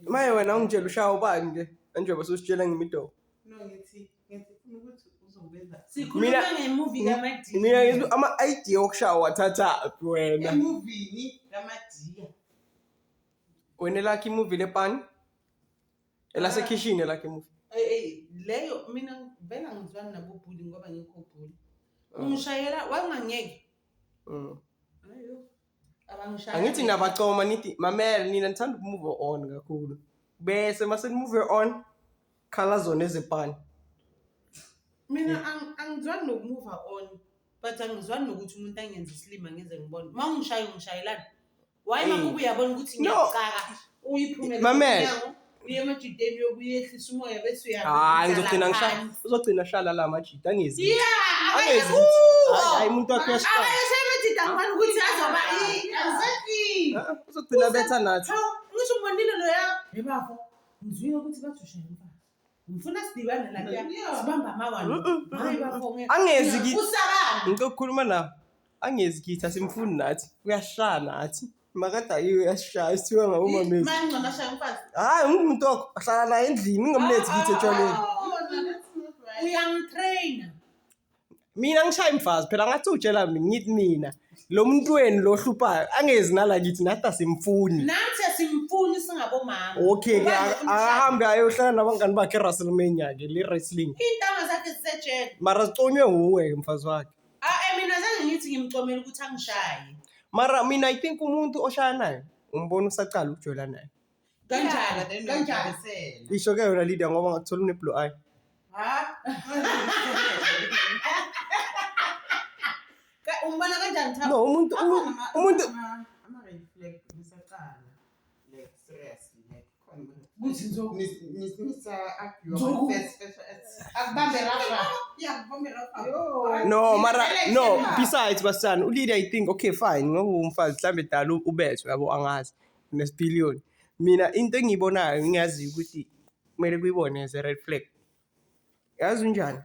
Maye wena ungitshela ushaya ubani ke njengoba susitshela ngimidoko. No, ngithi ufuna ukuthi uzobeza. Sikhuluma ngemovie kaMadiya. Mina ngithi ama-idea okushaya wathatha wena. Emovini kaMadiya. Wena elakhe imovie lepani? Elasekhishini elakhe imovie. Leyo mina vela ngizwana nabo bully ngoba ngikho bully. Ungishayela wangangeke. Ayo. Angithi nabacoma nithi mamela nina nithanda ukumove on kakhulu. Bese mase move on khala zona ezepani. Mina angizwani nokumove on but angizwani nokuthi umuntu angenza isilima ngenze ngibone. Mawungishaya ungishayelana. Why makuba uyabona ukuthi ngiyaqaka uyiphumele mamela uye emajideni yokuyehlisa umoya bese uyabona. Uzogcina shala la majida angezi. Yeah, hayi umuntu wakhe yashaya. Ngifana ukuthi azoba exactly. Uzogcina betha nathi. Ngisho umbonile lo ya. Yebafo. Ngizwile ukuthi bathi ushaya umfana. Ngifuna sidibane la kuya. Sibamba amawani. Hayi bafo ngeke. Angezi kithi. Usakala. Ngikukhuluma nawe. Angezi kithi asimfuni nathi. Uyashaya nathi. Makade ayiwe yashaya sithiwa ngabomamezi. Manje ngashaya umfana. Hayi umuntu wakho ahlala la endlini ngomlethi kithi etshwaleni. Uyangitrainer. Mina ngishaya imfazi phela ngathi utshela ngithi mina lo muntu wenu lo hluphayo angezi nala kithi nathi asimfuni. Nathi asimfuni singabomama. Okay ke ahambe ayohlala nabangani bakhe eWrestleMania ke le wrestling. Intanga zakhe sisejela. Mara siconywe nguwe ke mfazi wakhe. Mina zange ngithi ngimcomela ukuthi angishaye. Mara mina I think umuntu oshaya naye umbona usaqala ukujola naye. Kanjalo. Isho ke yona Lydia ngoba ngakuthola une blue eye. Umbona kanjani Thabo? No umuntu ama reflect ngisaqala like seriously like khona Kuthi nzo nisa akubambe rafa. Yeah, akubambe rafa. No mara no besides basana uLydia I think okay fine ngoba umfazi mhlambe dala ubethe yabo angazi nesipillion. Mina into engiyibonayo ngiyazi ukuthi kumele kuyibone as a red flag. Yazi unjani?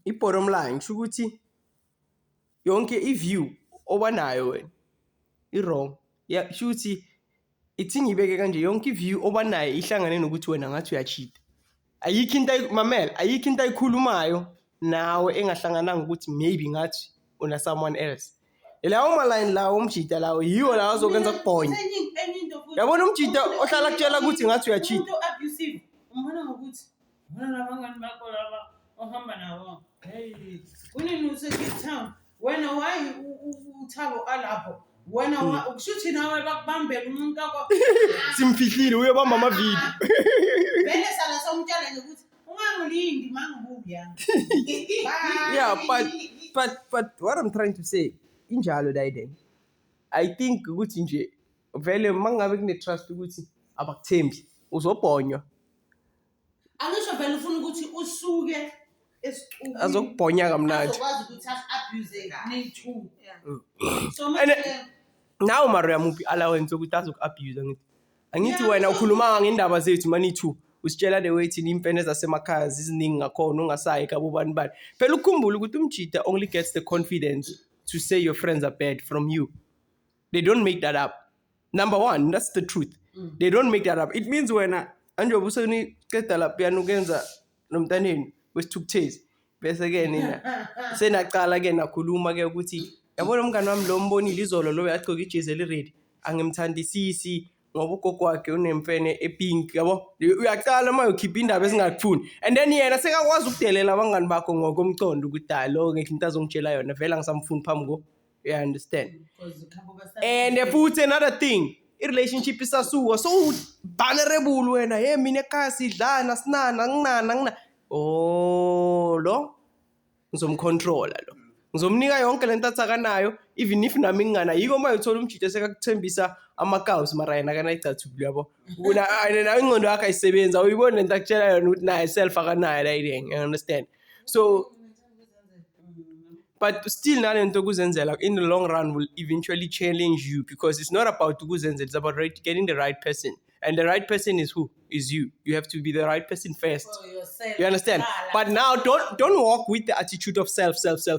I-bottom line kusho ukuthi yonke i-view obanayo wena i-wrong. Yeah, shuthi ithi ngibeke kanje yonke i-view obanayo ihlangane nokuthi wena ngathi uyacheat. Ayikho into mamela, ayikho into ayikhulumayo nawe engahlangananga ukuthi maybe ngathi una someone else. Lawo ma-line lawo umjida lawo yiwo lawo azokwenza kubhonya. Yabona umjida ohlala kutshela ukuthi ngathi uyacheat. Umuntu abusive. Umbona ngokuthi wena nabangani bakho laba ohamba nabo. Hey, kunini useKape Town? Wena why uThabo alapho? Wena ukushuthi nawe bakubambela umuntu akho. Simfihlile uyobamba ama video. Vele sala somtshela nje ukuthi ungangilindi mangibuya. Yeah, but what I'm trying to say injalo Daiden. I think ukuthi nje vele mangabe kune trust ukuthi abakuthembi uzobhonywa. Angisho vele ufuna ukuthi usuke esiqubini. Azokubhonya kamnandi. Azokwazi ukuthi abuse ne2. So now Maria Mupi allowance ukuthi azokuabuse ngithi. Angithi wena ukhuluma ngendaba zethu mani2 usitshela the way thina imfene zasemakhaya ziziningi ngakhona ungasayi kabobani bani. Phela ukukhumbula ukuthi umjida only gets the confidence to say your friends are bad from you. They don't make that up. Number one, that's the truth. They don't make that up. It means wena anjoba useni qeda lapha yanukenza nomntaneni wesithukuthezi bese ke nina senaqala ke nakhuluma ke ukuthi yabona umngani wami lo mbonile izolo lo yagcoka ijezi elired angimthandisisi ngoba ugogo wakhe unemfene epink yabo uyaqala mayokhipha indaba esingakufuni and then yena sekakwazi ukudelela abangani bakho ngokomcondo ukuthi hayi lo ngeke into azongitshela yona vela ngisamfuni phambi ko you understand. And futhi another thing i-relationship isasuka so vulnerable wena hey mina ekhaya sidlana sinana nginana lo ngizomcontrola lo ngizomnika yonke lento athakanayo even if nami ngingana yiko uma uthola umjida sekakuthembisa amakaws mara yena kana icathubu yabo una na ingqondo yakhe ayisebenza uyibona lento akutshela yona ukuthi naye self akanayo la ideng you understand. So but still nalento kuzenzela in the long run will eventually challenge you because it's not about kuzenzela, it's about getting the right person. And the right person is who? Is you. You have to be the right person first. You understand? But now don't walk with the attitude of self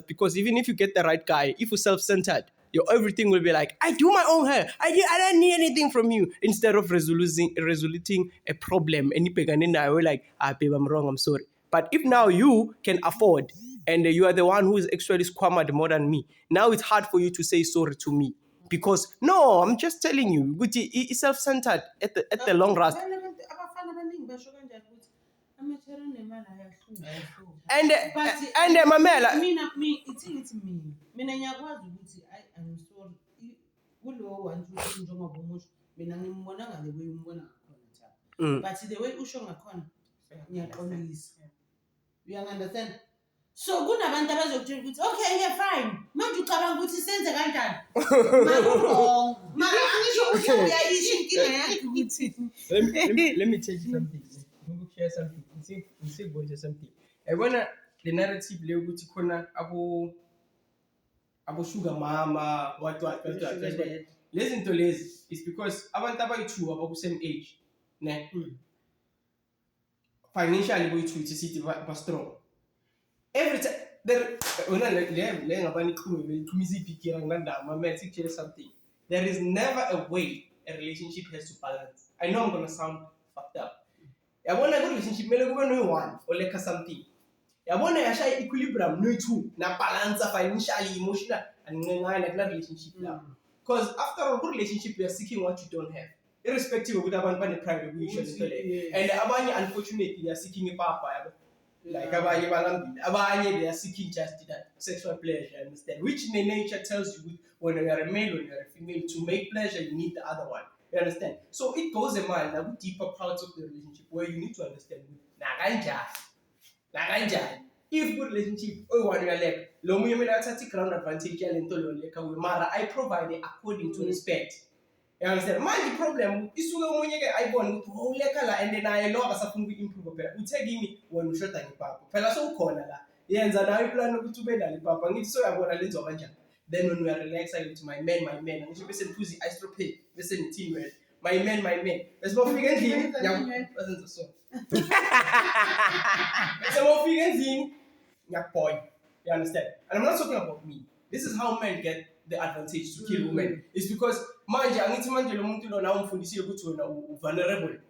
because even if you get the right guy, if you're self-centered, your everything will be like, I do my own hair. I don't need anything from you. Instead of resoluting a problem, and we're like, babe, I'm wrong, I'm sorry. But if now you can afford and you are the one who is actually squamed more than me, now it's hard for you to say sorry to me. Because no, I'm just telling you, it's self-centered at the long run. Abafana abaningi basho kanjalo ukuthi amathera nemali ayahlunga. And mamela, Mina ngiyakwazi ukuthi I'm sorry kulowo one two njengoba umusho mina ngimbona ngale way umbona ngakhona but the way usho ngakhona ngiyaxolisa. You understand? So kunabantu abazokutshela ukuthi okay yeah fine manje ucabanga ukuthi senze kanjani mara angisho ukuthi uyayisho inkinga yakhe ukuthi let me tell you something. Let me share something. You say go into something. I wanna the narrative le ukuthi khona abo sugar mama what. Listen to lezi it's because abantu abayi-2 abaku same age ne financially boyi-2 it's city ba strong. Every time there something. There is never a way a relationship has to balance. I know I'm gonna sound fucked up. I want a good relationship, no one or like something. I want a equilibrium, no two, na balance financially, emotional, and like that relationship now. Because after a good relationship, you are seeking what you don't have. Irrespective of what the private relationship. And unfortunately, they are seeking a papa. Like abanye they are seeking just that sexual pleasure, understand? Which in nature tells you when you are a male or you are a female, to make pleasure you need the other one. You understand? So it goes a mile now deeper parts of the relationship where you need to understand if good relationship one you are like ground advantage mara I provide it according to respect. You understand? My problem is I want to and then I love as a improve. You tell me when you shot at papa. Fella so corner la. Yes, and I plan to bed at papa. And so I want a little manja. Then when we are relaxed, I go to my men. And you listen pussy, I stop pay. Listen team man. My men. There's more figure thing. Wasn't the song. There's more figure thing. Point. You understand? And I'm not talking about me. This is how men get the advantage to kill women. It's because vulnerable.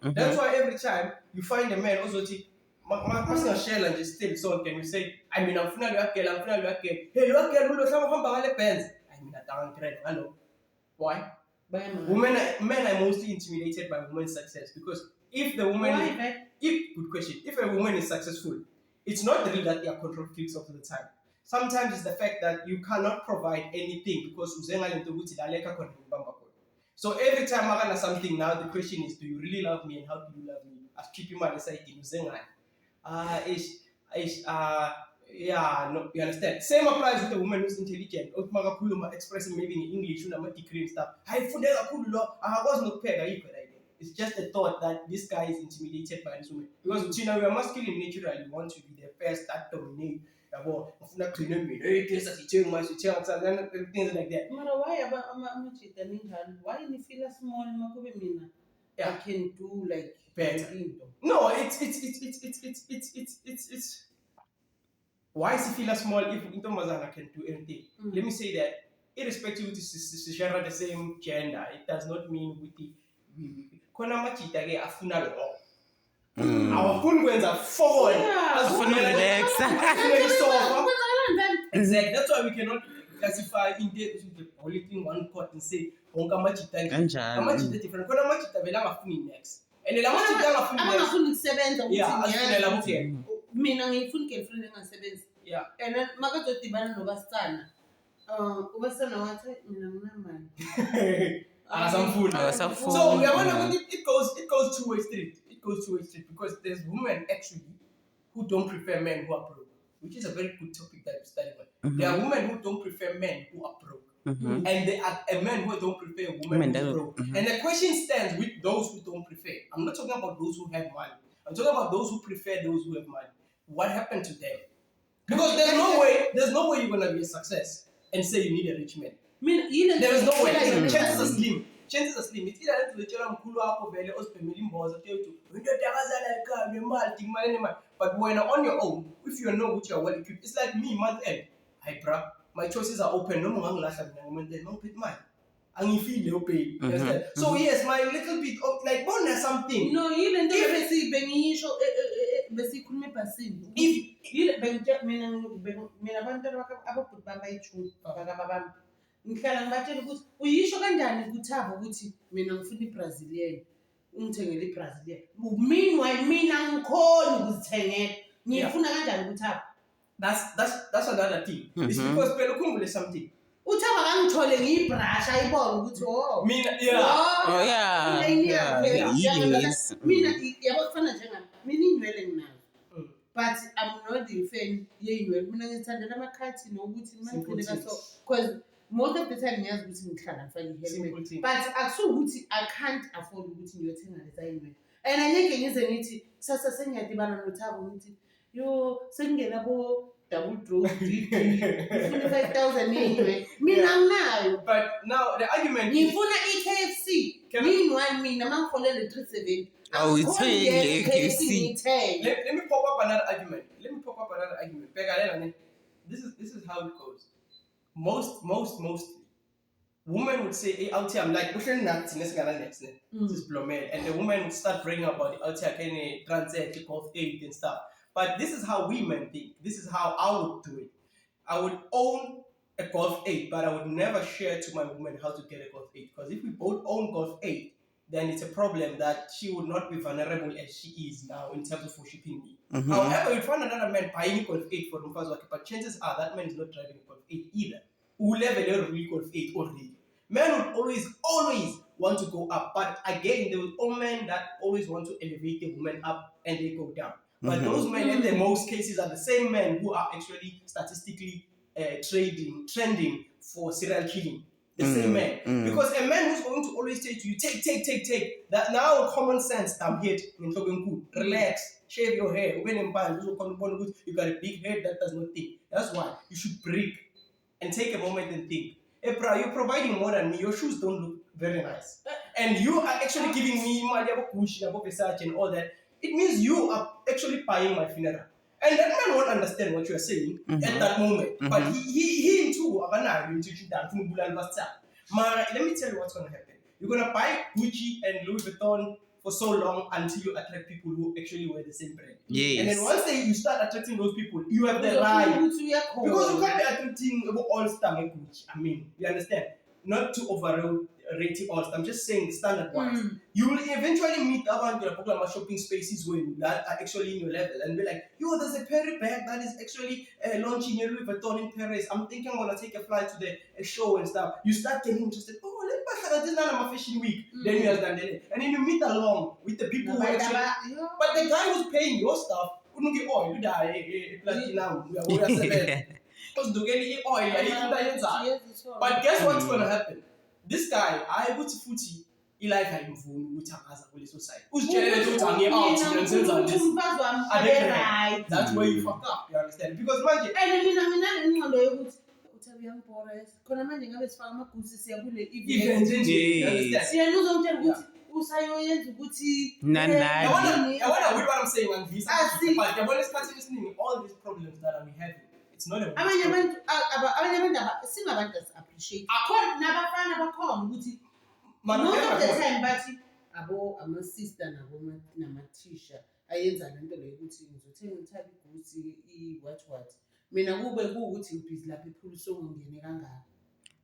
That's why every time you find a man also my personal shell and just still so can you say I mean I'm finally okay hey you okay who some of pens I mean I don't hello why men are mostly intimidated by women's success because if the woman good question, if a woman is successful, it's not really that they are control freaks all the time. Sometimes it's the fact that you cannot provide anything because so every time I got something now, the question is, do you really love me and how do you love me? As keep him at the side, yeah, no, you understand? Same applies with a woman who's intelligent. Expressing maybe in English, degree and stuff. I was not paid. It's just the thought that this guy is intimidated by this woman. Because we are masculine naturally, we want to be the first that dominate. Things like that. Why you feel small? I can do like better. No, it's why is he feel small if Intomazana can do anything? Let me say that irrespective of the same gender, it does not mean with the Kona machita ge afuna lo. Our phone went forward. Exactly. That's why we cannot classify in the only thing one court and say onka machita different. Kona machita vela mafuni next. And the machita mafuni next. Yeah, afunela mukhe. Mina ngifuna girlfriend engasebenzi. Yeah. And makazodibana nobasana. Ubasana wathi mina nginamali. So it goes two-way street. It goes two-way street because there's women actually who don't prefer men who are broke, which is a very good topic that we study about. There are women who don't prefer men who are broke. And there are men who don't prefer women who are broke. And the question stands with those who don't prefer. I'm not talking about those who have money. I'm talking about those who prefer those who have money. What happened to them? Because there's no way you're gonna be a success and say you need a rich man. There is no way. Chances are slim. It's either to the children who are very but when you're on your own, if you know what you're well equipped, it's like me month end. Hi, bruh. my choices are open. No more ngilahla mina ngomuntu then ngiphethe imali. Angifile leyo pain. Understand? So yes, my little bit of like bonus something. No, yile nto bengisho besikhuluma ebhasini. Yile mina abantu ababhuti babayithula bakababami. Ngihlala ngibatshela ukuthi uyisho kanjani kuThabo ukuthi mina ngifuna iBrazilian. Ungithengele iBrazilian. Meanwhile mina ngikhona ukuzithengela. Ngifuna kanjani kuThabo? That's another thing. It's because phela ukhumbule something. Uthaba kangithole ngiyibrush ayibona ukuthi Mina Yes. mina yabo kufana njengami mina inywele nginazo but I'm not a fan yeyinywele mina ngithandela amakhathi nokuthi mangigcine kaso because most of the time ngiyazi ukuthi ngihlala ngifake ihelmet but akusukuthi I can't afford ukuthi ngiyothenga leza inywele and angeke ngize ngithi kusasa sengiyadibana noThabo ngithi yo sengingena bo double draw ngifuna 5,000 yeyinywele mina anginayo. But now the argument ngifuna iKFC meanwhile mina mangifolele 370 Ithenge KFC. let me pop up another argument. This is how it goes. Most women would say, hey, out here, I'm like, pushing nuts, this is Blomel. And the woman would start bringing about the out here, can transact, Golf 8 and stuff. But this is how women think. This is how I would do it. I would own a Golf 8, but I would never share to my woman how to get a Golf 8. Because if we both own Golf 8, then it's a problem that she would not be vulnerable as she is now in terms of shipping me. However, you find another man buying a Golf 8 for him, but chances are that man is not driving a Golf 8 either. Who level a real Golf 8 already. Men would always want to go up, but again, there will all men that always want to elevate the woman up and they go down. But those men, in the most cases, are the same men who are actually statistically trending for serial killing. The same man. Because a man who's going to always say to you, take, that now common sense, I'm here, relax, shave your hair, you got a big head that does not think. That's why you should break and take a moment and think. Hey, bro, you're providing more than me, your shoes don't look very nice. And you are actually giving me money about Gucci, about Versace and all that. It means you are actually buying my funeral. And that man won't understand what you are saying at that moment. But he too, let me tell you what's going to happen. You're going to buy Gucci and Louis Vuitton for so long until you attract people who actually wear the same brand. Yes. And then once you start attracting those people, you have the right. Because you can't be attracting all-star Gucci. I mean, you understand? Not to overrate all-star. I'm just saying standard-wise. You will eventually meet around your shopping spaces that are actually in your level and be like, yo, there's a Perry bag that is actually launching a Louis Vuitton in Paris. I'm thinking I'm going to take a flight to the show and stuff. You start getting interested. Oh, this is not a fashion week. Then you have done it. And then you meet along with the people who actually... But the guy who's paying your stuff wouldn't get oil. You die, platinum. But guess what's going to happen? This guy, I would footy. Like I move with a society. Who's generally that's where you fuck up, you understand? Because imagine what I'm saying on this. But all these problems that I'm having. It's not a appreciate. Most of the time, but I'm a sister Tisha. Ayenza lento le ukuthi ngizothenga uThabi ukuthi what mina kube ukuthi ibhizi lapha iphuluso ngene kangaka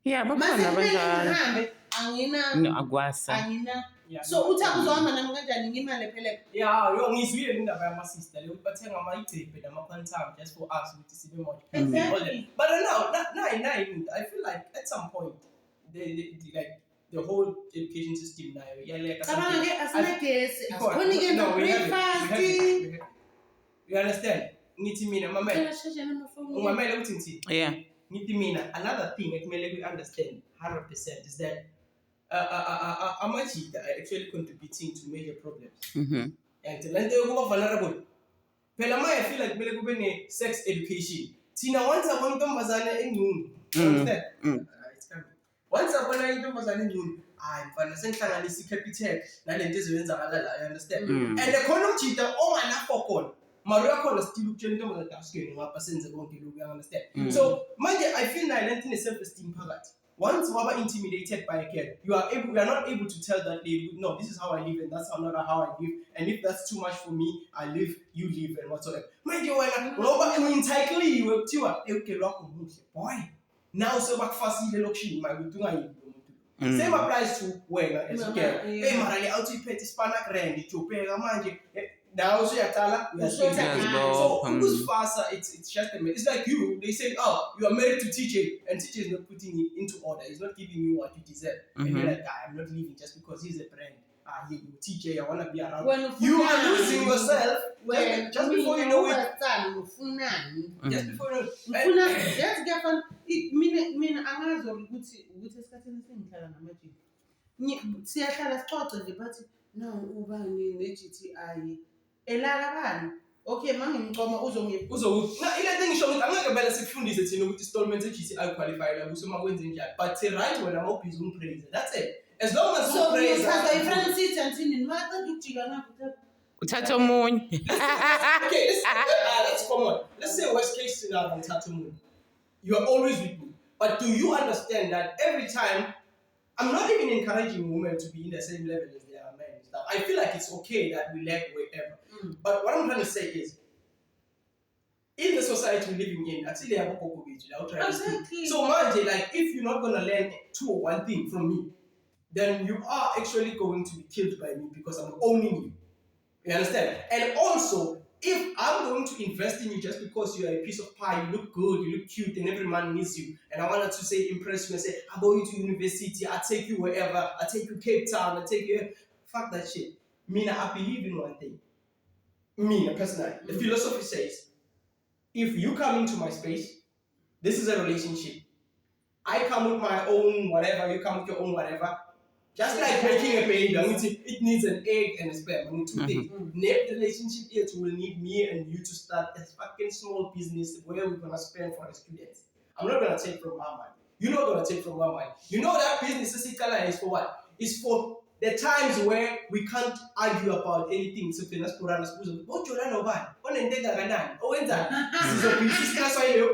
bakhona abanjalo angina so uThabi uzohamba nami kanjani ngimali phela yo ngizwile indaba yama sister le ukuthi bathenga ama itrip nama quantum just for us ukuthi sibe more. But now I feel like at some point they like the whole education system now. You understand? Another thing that we understand 100% is that Amachi are actually contributing to major problems. And then they go vulnerable. I feel like we sex education. Tina once I want to mazana in noon. Understand? It's coming. Once I want to mazana in noon. I'm fantasizing on this capital. I understand. And the condom cheater, oh, I'm not for Maria khona still ukutshela into manje ngapha senze konke lokhu, you understand? Mm. So manje I feel like lento self-esteem phakathi. Once you are intimidated by a girl, you are not able to tell that lady, no, this is how I live and that's not how I live. And if that's too much for me, I live, you live, and whatsoever. Manje wena ngoba entitled kuthiwa okay lokho muhle. Boy, now sebakufasile lokushini manje ukuthi ungayibi umuntu. Same applies to wena as a girl. Hey mara le out iphethe spana grand ijobheka manje. Now uyaqala so ukusifasa it's just it's like you, they say, oh, you are married to TJ and TJ is not putting it into order, he's not giving you what you deserve. And you're like, I'm not leaving just because he's a brand. You TJ, I want to be around. You are losing yourself just before you know it. Just before you know it. Mina angazi ukuthi esikhathini sengihlala namajini siyahlala sixoxe nje bathi no ubani ne-GTI elala bani okay mangimcoma na ile thing ngisho ukuthi angeke vele sikufundise thina ukuthi installment e-GTI qualify la kusema kwenze njani, but say right when I'm busy umpraise, that's it. As long as you praise so ifront seat antini maqeda ukujika ngapha Uthatha omunye. okay, let's come on. Let's say worst case scenario on Tatamoon. You are always with me. But do you understand that every time, I'm not even encouraging women to be in the same level as they are men and stuff. I feel like it's okay that we lack wherever. But what I'm trying to say is, in the society we're living in, actually I have a exactly. So Manje, like if you're not gonna learn two or one thing from me, then you are actually going to be killed by me because I'm owning you. You understand? And also, if I'm going to invest in you just because you're a piece of pie, you look good, you look cute, and every man needs you, and I wanted to say impress you and say, I'm going to university, I take you wherever, I take you Cape Town, I take you, fuck that shit. Mina, I believe in one thing. Mina, personally, the philosophy says, if you come into my space, this is a relationship. I come with my own whatever, you come with your own whatever. Just like making a baby, it needs an egg and a sperm. I need two things. The relationship here will need me and you to start a fucking small business where we're gonna spend for the students. I'm not gonna take from my money. You're not gonna take from my money. You know that business is for what? It's for the times where we can't argue about anything. So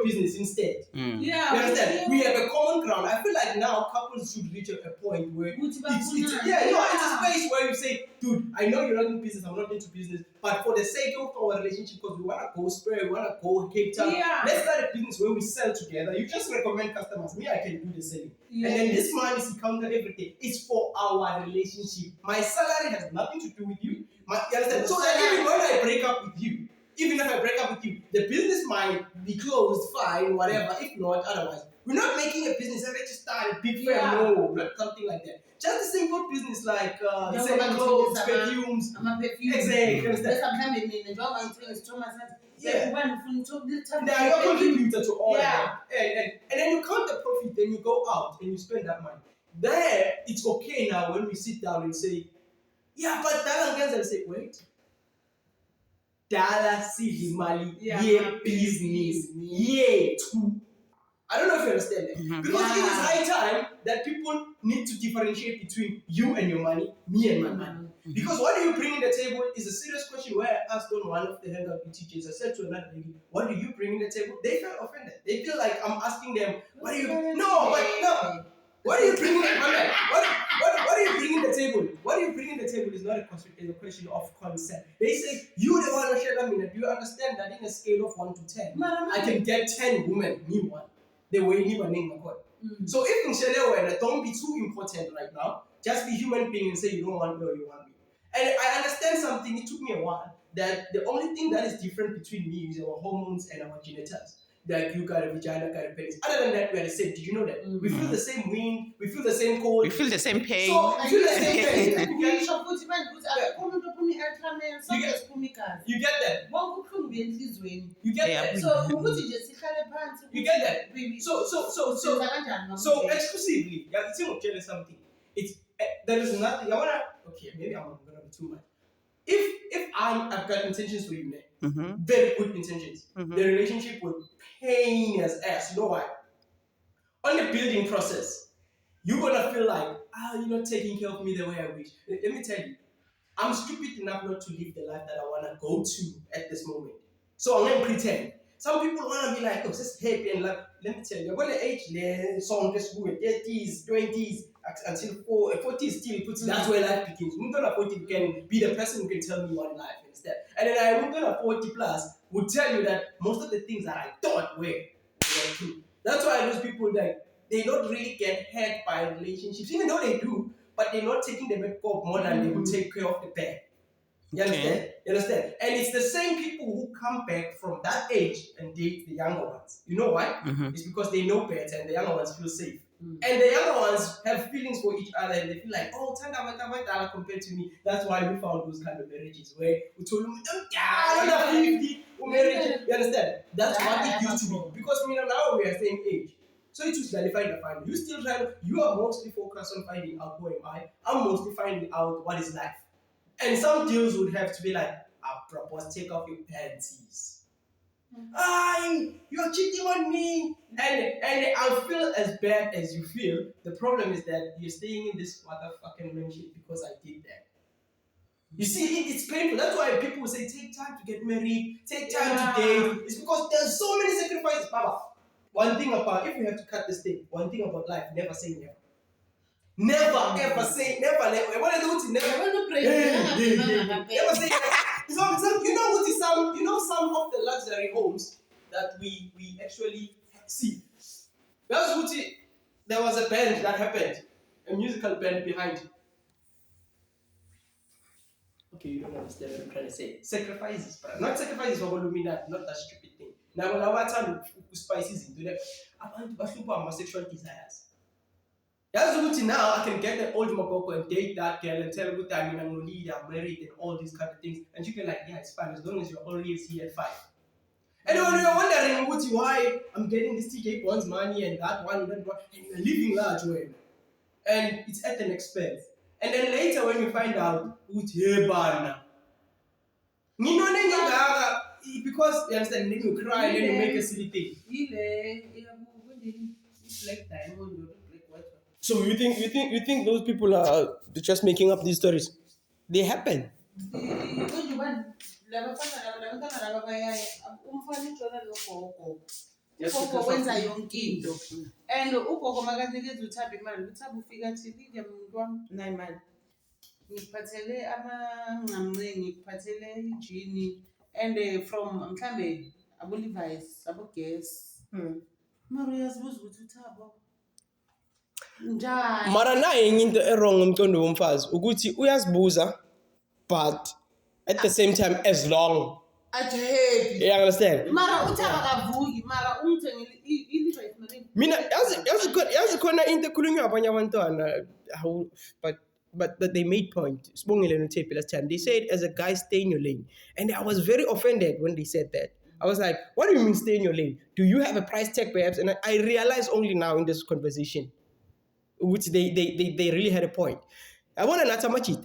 business. Instead. Yeah. You understand? We have a common ground. I feel like now couples should reach a point where it's a space where you say, dude, I know you're not in business, I'm not into business, but for the sake of our relationship, because we want to go Spur, we want to go Cape Town, let's start a business where we sell together. You just recommend customers. Me, I can do the selling. And then this man is counter everything. It's for our relationship. My salary has nothing to do with you. You understand? So that even when I break up with you, even if I break up with you, the business might be closed, fine, whatever. If not, otherwise. We're not making a business, I just start a big firm, no, not something like that. Just a simple business like selling clothes, perfumes. Exactly. You understand? Yeah. They are your contributor to all that. And then you count the profit, then you go out and you spend that money. There, it's okay now when we sit down and say, yeah, but that and say, wait. Dala si mali business too. I don't know if you understand that. Because it is high time that people need to differentiate between you and your money, me and my money. Because what do you bring in the table is a serious question where I asked on one of the hangout with teachers. I said to another lady, what do you bring in the table? They felt offended. They feel like I'm asking them, what do you what do you bring in the table? What do you bring in the table? What do you bring in the table is not a question of concept. They say, you the one who shall me. Do you understand that in a scale of 1 to 10, I can get 10 women, me one. They will leave a name code. So if in don't be too important right now, just be human being and say you don't want me or you want me. And I understand something, it took me a while, that the only thing that is different between me is our hormones and our genitals. Like you got a vagina, got a penis. Other than that, we are the same. Did you know that? We feel the same wind, we feel the same cold. We feel the same pain. So we feel the same pain. You get that? You get that? You get that? So exclusively, it's not jealous something. It's there is nothing. Okay, maybe I'm not gonna be too much. If I've got intentions for you, man, very good intentions. The relationship will pain as ass. You know why? On the building process, you're gonna feel like, you're not taking care of me the way I wish. Let me tell you, I'm stupid enough not to live the life that I want to go to at this moment. So I'm going to pretend. Some people want to be like, oh, just happy and love. Let me tell you, I'm going to age song just good 30s, 20s, until 40s still puts that's where life begins. I'm going to 40 can be the person who can tell me what life is. And then I'm going to 40 plus would tell you that most of the things that I thought were true. That's why those people that they don't really get hurt by relationships, even though they do, but they're not taking the back up more than they would take care of the bag. You understand? You understand? And it's the same people who come back from that age and date the younger ones. You know why? It's because they know better and the younger ones feel safe. And the younger ones have feelings for each other and they feel like, oh, Tanda compared to me. That's why we found those kind of marriages where we told them, marriage. You understand? That's what it used to be. Because now we are same age. So it was qualifying the family. You are mostly focused on finding out who am I. I'm mostly finding out what is life. And some deals would have to be like, I propose, take off your panties. You're cheating on me. And I feel as bad as you feel. The problem is that you're staying in this motherfucking mansion because I did that. You see, it's painful. That's why people will say, take time to get married, take time to date. It's because there's so many sacrifices, Baba. One thing about, if you have to cut this thing, one thing about life, never say never. Never ever say never. I want to do it. Never. Never say never. So, you know some of the luxury homes that we actually see. There was a band that happened, a musical band behind. Okay, you don't understand what I'm trying to say. Sacrifices, but not sacrifices for Volumina, not that stupid thing. Now, what time spices into them? I want to super my sexual desires. That's now I can get the old Makoko and date that girl and tell her good time I'm married and all these kind of things. And she can like, yeah, it's fine as long as you're always here at 5. And when you're wondering why I'm getting this TJ Bonds money and that one and that one, and you're living large way. And it's at an expense. And then later when you find out, because you understand, then you cry and then you make a silly thing. So you think those people are just making up these stories? They happen. Ugogo wenza yonke into and ugogo makazekeza uthaba imali uthaba ufika athi like muntu wami nayi imali ngikuphathele amangqamnce ngikuphathele ijini and from mhlambe abo-Levi's abo-Guess mara uyazibuza ukuthi uthabo njani mara naye enye into wrong ngomcondo womfazi ukuthi uyazibuza but at the same time as long happy. You understand? Mara uthaba kavuki mara umthengile i-Levi's mara mina yazi khona into ekhulunywa abanye abantwana but they made point. Sibongile no tape last time. They said as a guy stay in your lane. And I was very offended when they said that. I was like, what do you mean stay in your lane? Do you have a price tag perhaps? And I realized only now in this conversation, which they really had a point. I want to not much it.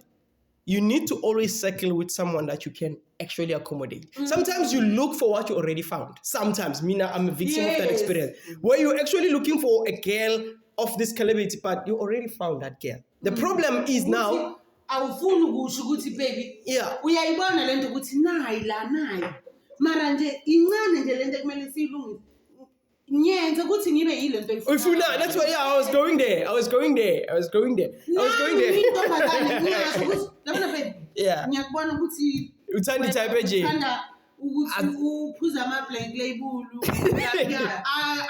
You need to always circle with someone that you can actually accommodate. Sometimes you look for what you already found. Sometimes, Mina, I'm a victim of that experience. Where you're actually looking for a girl of this calibrity, but you already found that girl. The problem is now... awufuni ukusho ukuthi baby yeah uyayibona lento ukuthi nayi mara nje incane nje lento ekumele siyilungise nyenze ukuthi ngibe yilento efuna that's why I was going there yeah ngiyakubona ukuthi uthanda type nje ukuthi uphuza ama black label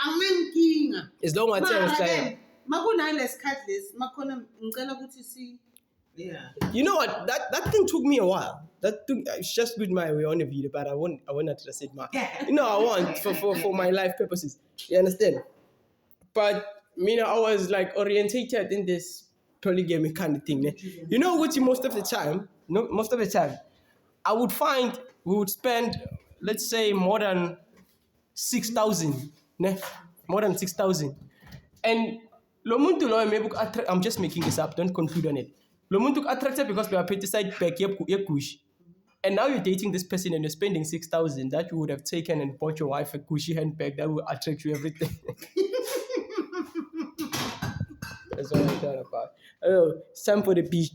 angenkinga as long as I say makuna lesikhathi lesi makhona ngicela ukuthi si yeah. You know what? That thing took me a while. That thing, it's just good my way on a video, but I wanted to say my. You know, I want for my life purposes. You understand? But I was like orientated in this polygamy kind of thing. You know what? Most of the time, I would find we would spend, let's say, more than 6,000. More than 6,000. And I'm just making this up. Don't conclude on it. Lomuntu attracted because we are pesticide back kush. And now you're dating this person and you're spending 6,000 that you would have taken and bought your wife a Gucci handbag that will attract you everything. That's all I'm talking about. Oh, it's time for the beach.